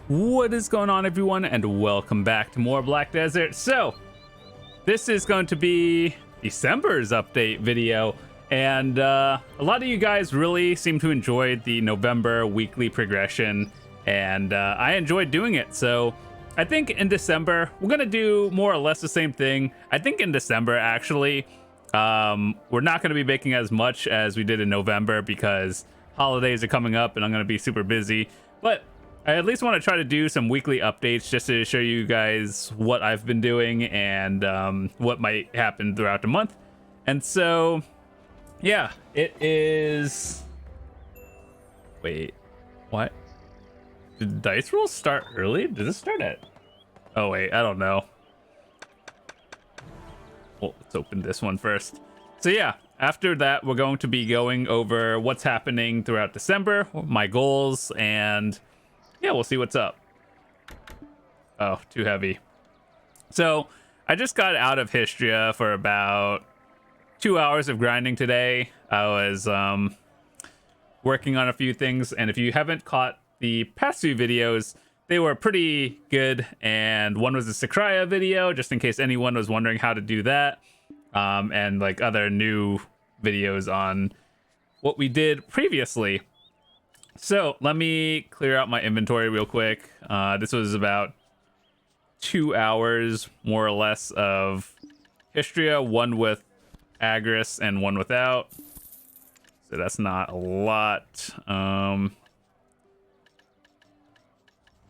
What is going on, everyone, and welcome back to more Black Desert. So this is going to be December's update video, and a lot of you guys really seem to enjoy the November weekly progression, and I enjoyed doing it. So I think in December we're gonna do more or less the same thing. I think in December, actually, we're not going to be making as much as we did in November because holidays are coming up and I'm going to be super busy, but I at least want to try to do some weekly updates just to show you guys what I've been doing and what might happen throughout the month. And so, yeah, it is... Wait, what? Did dice rolls start early? Did it start at... Oh, wait, I don't know. Well, let's open this one first. So, yeah, after that, we're going to be going over what's happening throughout December, my goals, and... yeah, we'll see what's up. Oh, too heavy. So I just got out of Histria for about 2 hours of grinding today. I was working on a few things, and if you haven't caught the past few videos, they were pretty good. And one was a Sakraya video, just in case anyone was wondering how to do that, and like other new videos on what we did previously. So let me clear out my inventory real quick. This was about 2 hours, more or less, of Histria, one with Agris and one without. So that's not a lot.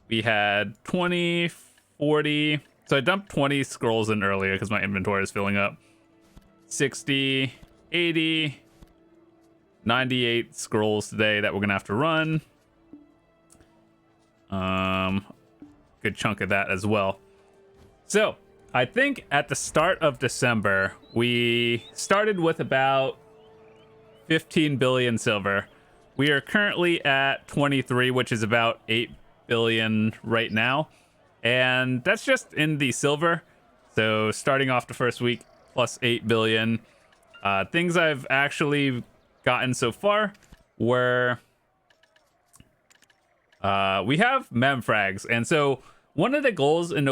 We had 20, 40. So I dumped 20 scrolls in earlier because my inventory is filling up. 60, 80. 98 scrolls today that we're gonna have to run. Good chunk of that as well. So I think at the start of December we started with about 15 billion silver. We are currently at 23, which is about 8 billion right now, and that's just in the silver. So starting off the first week, plus 8 billion. Things I've actually gotten so far were we have mem frags, and so one of the goals in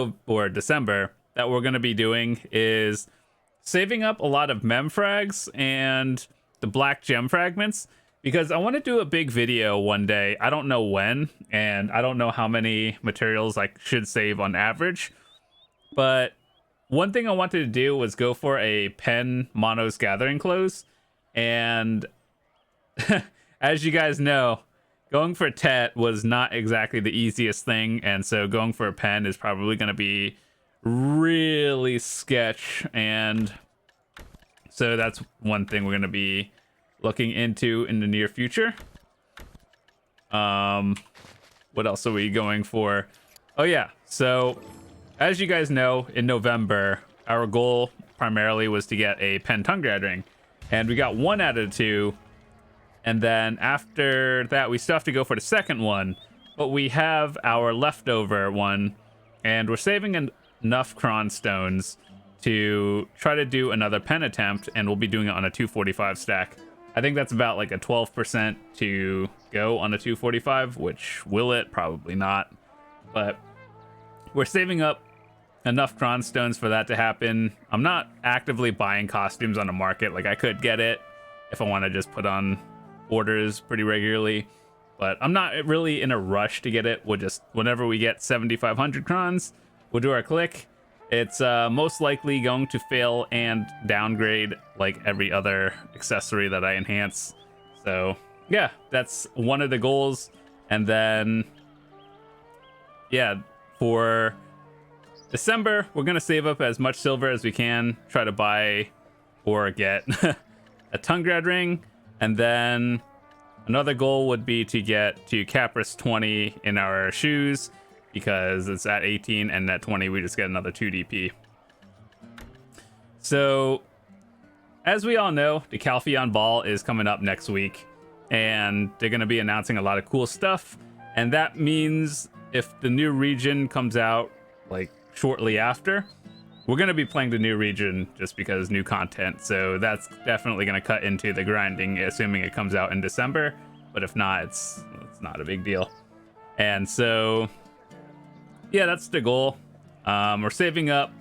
December that we're going to be doing is saving up a lot of mem frags and the black gem fragments, because I want to do a big video one day. I don't know when, and I don't know how many materials I should save on average, but one thing I wanted to do was go for a pen monos gathering close. And as you guys know, going for Tet was not exactly the easiest thing, and so going for a pen is probably going to be really sketch, and so that's one thing we're going to be looking into in the near future. What else are we going for? Oh yeah, so as you guys know, in November our goal primarily was to get a pen tongue gathering, and we got 1 out of 2. And then after that, we still have to go for the second one, but we have our leftover one, and we're saving enough cron stones to try to do another pen attempt, and we'll be doing it on a 245 stack. I think that's about like a 12% to go on a 245, which will it? Probably not. But we're saving up enough cron stones for that to happen. I'm not actively buying costumes on the market. Like, I could get it if I want to just put on orders pretty regularly, but I'm not really in a rush to get it. We'll just, whenever we get 7,500 crons, we'll do our click. It's most likely going to fail and downgrade like every other accessory that I enhance. So yeah, that's one of the goals. And then yeah, for December, we're gonna save up as much silver as we can, try to buy or get a tongue grad ring. And then another goal would be to get to Capris 20 in our shoes, because it's at 18, and at 20 we just get another 2 DP. So as we all know, the Calpheon Ball is coming up next week, and they're going to be announcing a lot of cool stuff, and that means if the new region comes out like shortly after, we're going to be playing the new region just because new content. So that's definitely going to cut into the grinding, assuming it comes out in December. But if not, it's not a big deal. And so yeah, that's the goal. We're saving up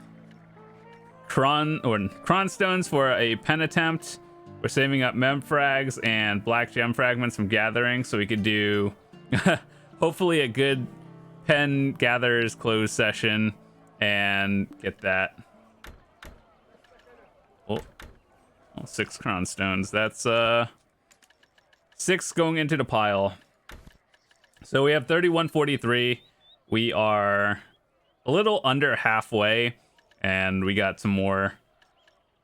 cron stones for a pen attempt. We're saving up mem frags and black gem fragments from gathering so we could do hopefully a good pen gatherers close session and get that. Oh, 6 cron stones. That's 6 going into the pile. So we have 3143. We are a little under halfway, and we got some more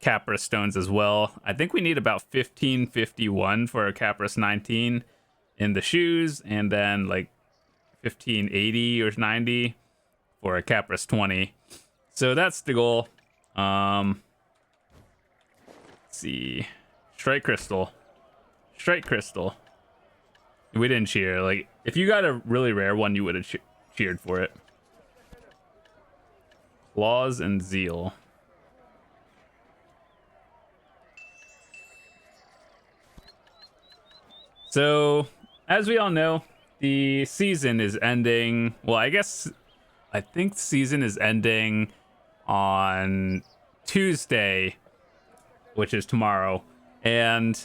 Capra stones as well. I think we need about 1551 for a Capris 19 in the shoes, and then like 1580 or 90 for a Capris 20. So that's the goal. Let's see. Strike crystal. We didn't cheer. Like, if you got a really rare one, you would have cheered for it. Claws and zeal. So, as we all know, the season is ending. Well, I think the season is ending on Tuesday, which is tomorrow. And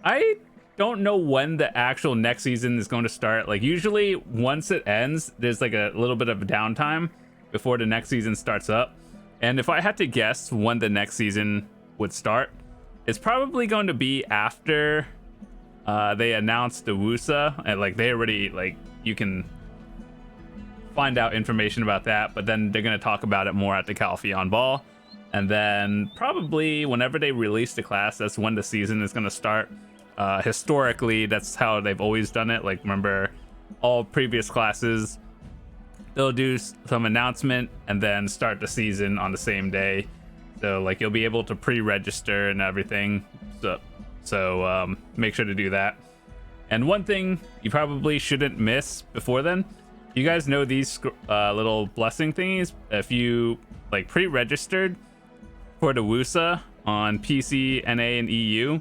I don't know when the actual next season is going to start. Like, usually once it ends, there's like a little bit of a downtime before the next season starts up. And if I had to guess when the next season would start, it's probably going to be after they announced the WUSA, and like they already, like, you can find out information about that, but then they're going to talk about it more at the Calpheon Ball. And then probably whenever they release the class, that's when the season is going to start. Historically, that's how they've always done it. Like, remember, all previous classes, they'll do some announcement and then start the season on the same day. So, like, you'll be able to pre-register and everything. So make sure to do that. And one thing you probably shouldn't miss before then, you guys know these little blessing thingies. If you, like, pre-registered for the WUSA on PC, NA, and EU,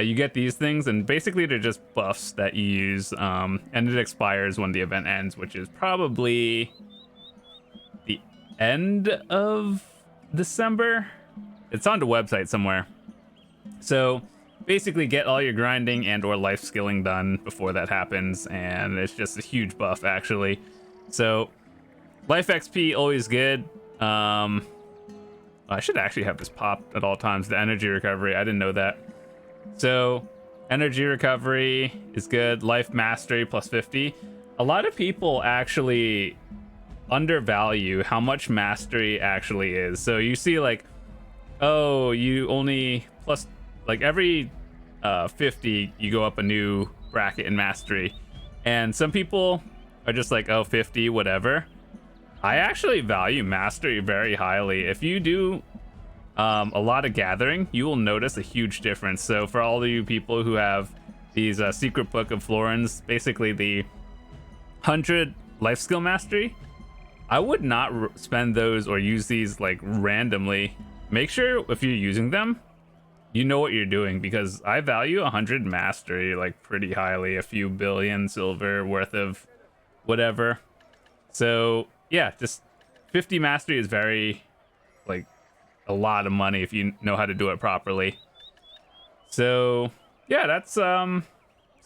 you get these things, and basically they're just buffs that you use, and it expires when the event ends, which is probably the end of December. It's on the website somewhere. So basically get all your grinding and or life skilling done before that happens, and it's just a huge buff, actually. So life XP, always good. I should actually have this popped at all times. The energy recovery, I didn't know that. So energy recovery is good. Life mastery plus 50. A lot of people actually undervalue how much mastery actually is. So you see, like, oh, you only plus, like, every 50 you go up a new bracket in mastery, and some people are just like, oh, 50 whatever. I actually value mastery very highly. If you do a lot of gathering, you will notice a huge difference. So for all of you people who have these secret book of Florins, basically the 100 life skill mastery, I would not spend those or use these like randomly. Make sure if you're using them, you know what you're doing, because I value 100 mastery like pretty highly, a few billion silver worth of whatever. So yeah, just 50 mastery is very, like, a lot of money if you know how to do it properly. So yeah, that's some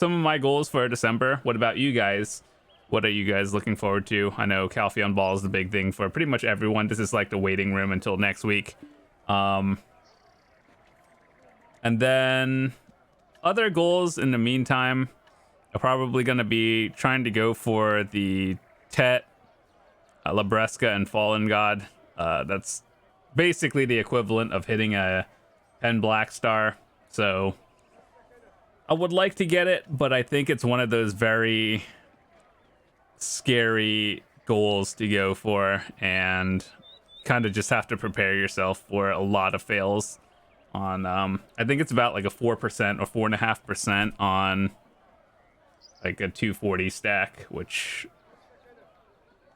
of my goals for December. What about you guys? What are you guys looking forward to? I know Calpheon Ball is the big thing for pretty much everyone. This is like the waiting room until next week. And then other goals in the meantime are probably going to be trying to go for the Tet, Labreska, and Fallen God. That's basically the equivalent of hitting a Pen Black Star. So I would like to get it, but I think it's one of those very scary goals to go for, and kind of just have to prepare yourself for a lot of fails on I think it's about like a 4% or 4.5% on like a 240 stack, which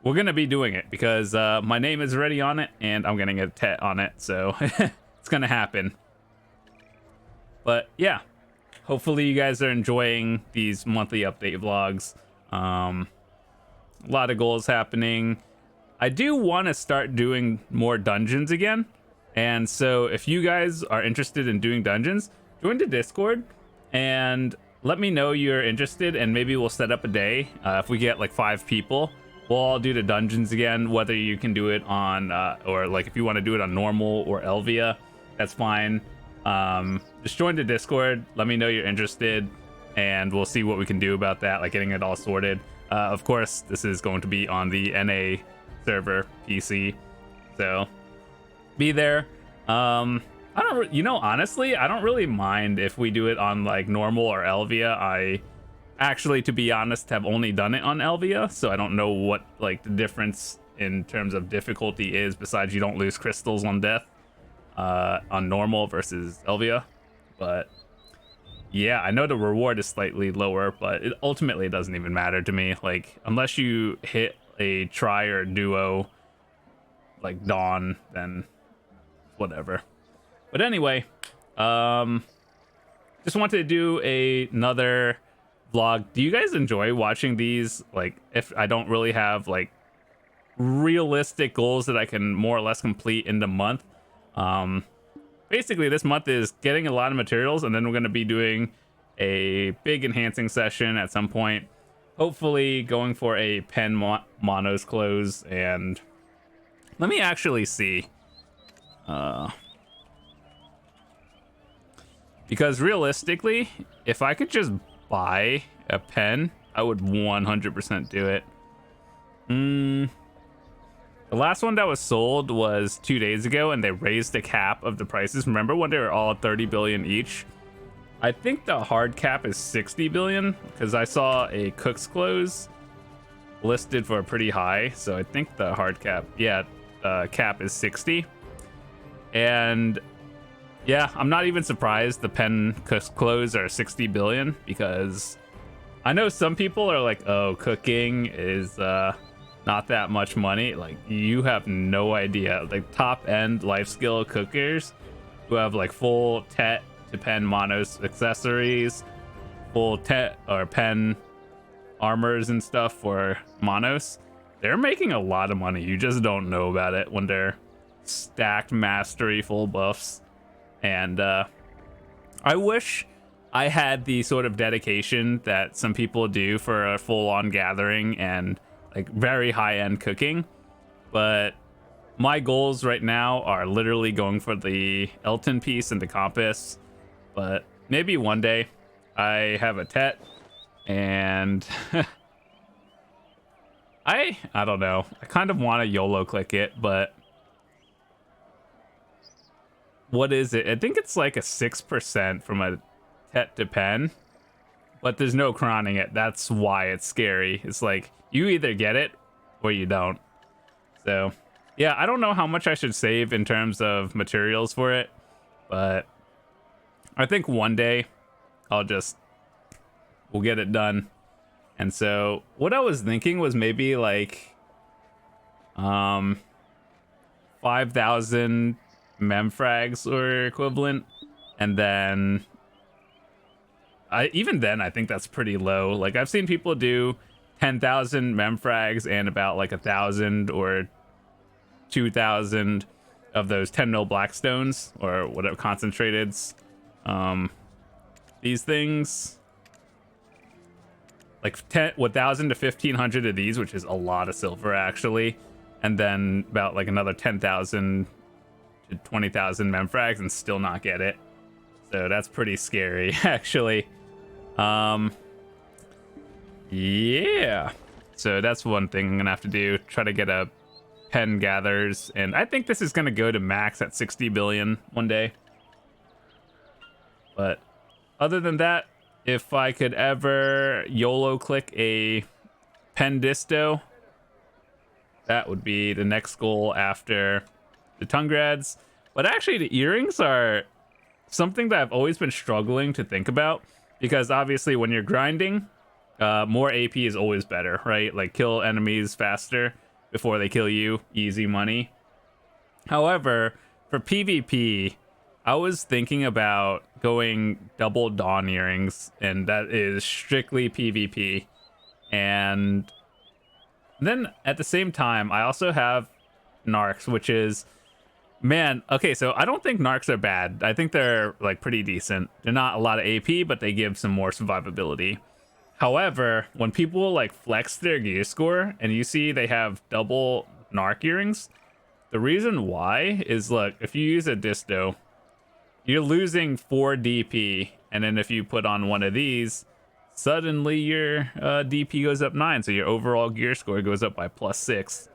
we're gonna be doing it because my name is already on it and I'm gonna get a Tet on it, so it's gonna happen. But yeah, hopefully you guys are enjoying these monthly update vlogs. A lot of goals happening. I do want to start doing more dungeons again. And so if you guys are interested in doing dungeons, join the Discord and let me know you're interested, and maybe we'll set up a day. If we get like 5 people, we'll all do the dungeons again, whether you can do it on, or like if you want to do it on normal or Elvia, that's fine. Just join the Discord, let me know you're interested, and we'll see what we can do about that, like getting it all sorted. Of course, this is going to be on the NA server PC, so be there. I don't, honestly, I don't really mind if we do it on like normal or Elvia. I actually, to be honest, have only done it on Elvia, so I don't know what like the difference in terms of difficulty is, besides you don't lose crystals on death on normal versus Elvia. But yeah, I know the reward is slightly lower, but it ultimately doesn't even matter to me. Like, unless you hit a tri or duo like Dawn, then whatever. But anyway, just wanted to do another vlog. Do you guys enjoy watching these? Like, if I don't really have like realistic goals that I can more or less complete in the month. Basically, this month is getting a lot of materials, and then we're going to be doing a big enhancing session at some point. Hopefully going for a pen monos close, and let me actually see. Because realistically, if I could just buy a pen, I would 100% do it. The last one that was sold was 2 days ago, and they raised the cap of the prices. Remember when they were all 30 billion each? I think the hard cap is 60 billion, because I saw a Cook's Close listed for pretty high. So I think the hard cap, cap is 60. And yeah, I'm not even surprised the pen Cook's Close are 60 billion, because I know some people are like, oh, cooking is not that much money. Like, you have no idea. Like, top end life skill cookers who have like full tet to pen monos accessories, full tet or pen armors and stuff for monos, they're making a lot of money. You just don't know about it when they're stacked mastery full buffs. And I wish I had the sort of dedication that some people do for a full-on gathering and like very high-end cooking, but my goals right now are literally going for the Elton piece and the compass. But maybe one day I have a tet, and I don't know, I kind of want to YOLO click it, but what is it? I think it's like a 6% from a tet to pen, but there's no crowning it. That's why it's scary. It's like you either get it or you don't. So yeah, I don't know how much I should save in terms of materials for it, but I think one day we'll get it done. And so what I was thinking was maybe like 5,000 memfrags or equivalent, and then even then I think that's pretty low. Like, I've seen people do 10,000 memfrags and about like 1,000 or 2,000 of those 10 mil blackstones or whatever concentrateds. These things, like 1,000 to 1,500 of these, which is a lot of silver actually, and then about like another 10,000 to 20,000 memfrags and still not get it. So that's pretty scary actually. Yeah, so that's one thing I'm gonna have to do, try to get a pen gathers, and I think this is gonna go to max at 60 billion one day. But other than that, if I could ever YOLO click a pen disto, that would be the next goal after the Tungrads. But actually the earrings are something that I've always been struggling to think about, because obviously when you're grinding, more AP is always better, right? Like, kill enemies faster before they kill you, easy money. However, for PvP, I was thinking about going double Dawn earrings, and that is strictly PvP. And Then at the same time, I also have Narcs, which is, man, okay, so I don't think Narcs are bad. I think they're like pretty decent. They're not a lot of AP, but they give some more survivability. However, when people like flex their gear score and you see they have double Narc earrings, the reason why is, look, if you use a disto, you're losing 4 DP, and then if you put on one of these, suddenly your DP goes up 9, so your overall gear score goes up by +6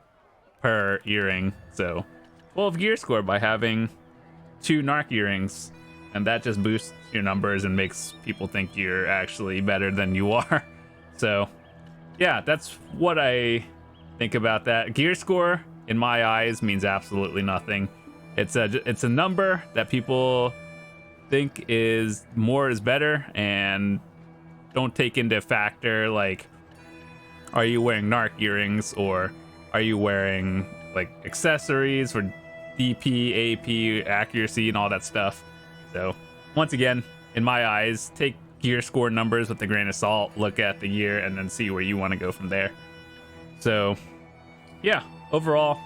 per earring. So 12 gear score by having 2 Narc earrings, and that just boosts your numbers and makes people think you're actually better than you are. So yeah, that's what I think about that. Gear score, in my eyes, means absolutely nothing. It's a number that people think is more is better, and don't take into factor like, are you wearing Narc earrings, or are you wearing like accessories for DP, AP, accuracy, and all that stuff. So once again, in my eyes, take gear score numbers with a grain of salt, look at the year, and then see where you want to go from there. So yeah, overall,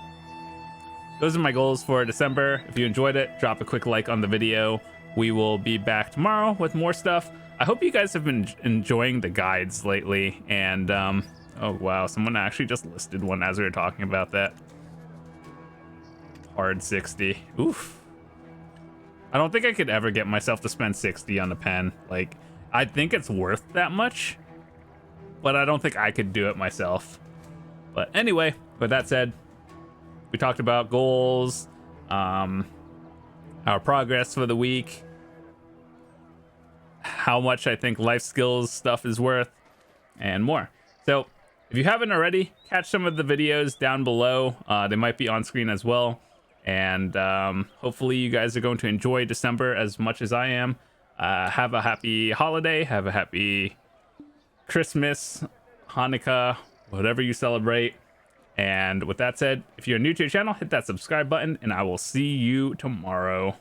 those are my goals for December. If you enjoyed it, drop a quick like on the video. We will be back tomorrow with more stuff. I hope you guys have been enjoying the guides lately. And oh wow, someone actually just listed one as we were talking about that. Hard 60. Oof. I don't think I could ever get myself to spend 60 on a pen. Like, I think it's worth that much, but I don't think I could do it myself. But anyway, with that said, we talked about goals, our progress for the week, how much I think life skills stuff is worth, and more. So if you haven't already, catch some of the videos down below. They might be on screen as well. And hopefully you guys are going to enjoy December as much as I am. Have a happy holiday. Have a happy Christmas, Hanukkah, whatever you celebrate. And with that said, if you're new to the channel, hit that subscribe button, and I will see you tomorrow.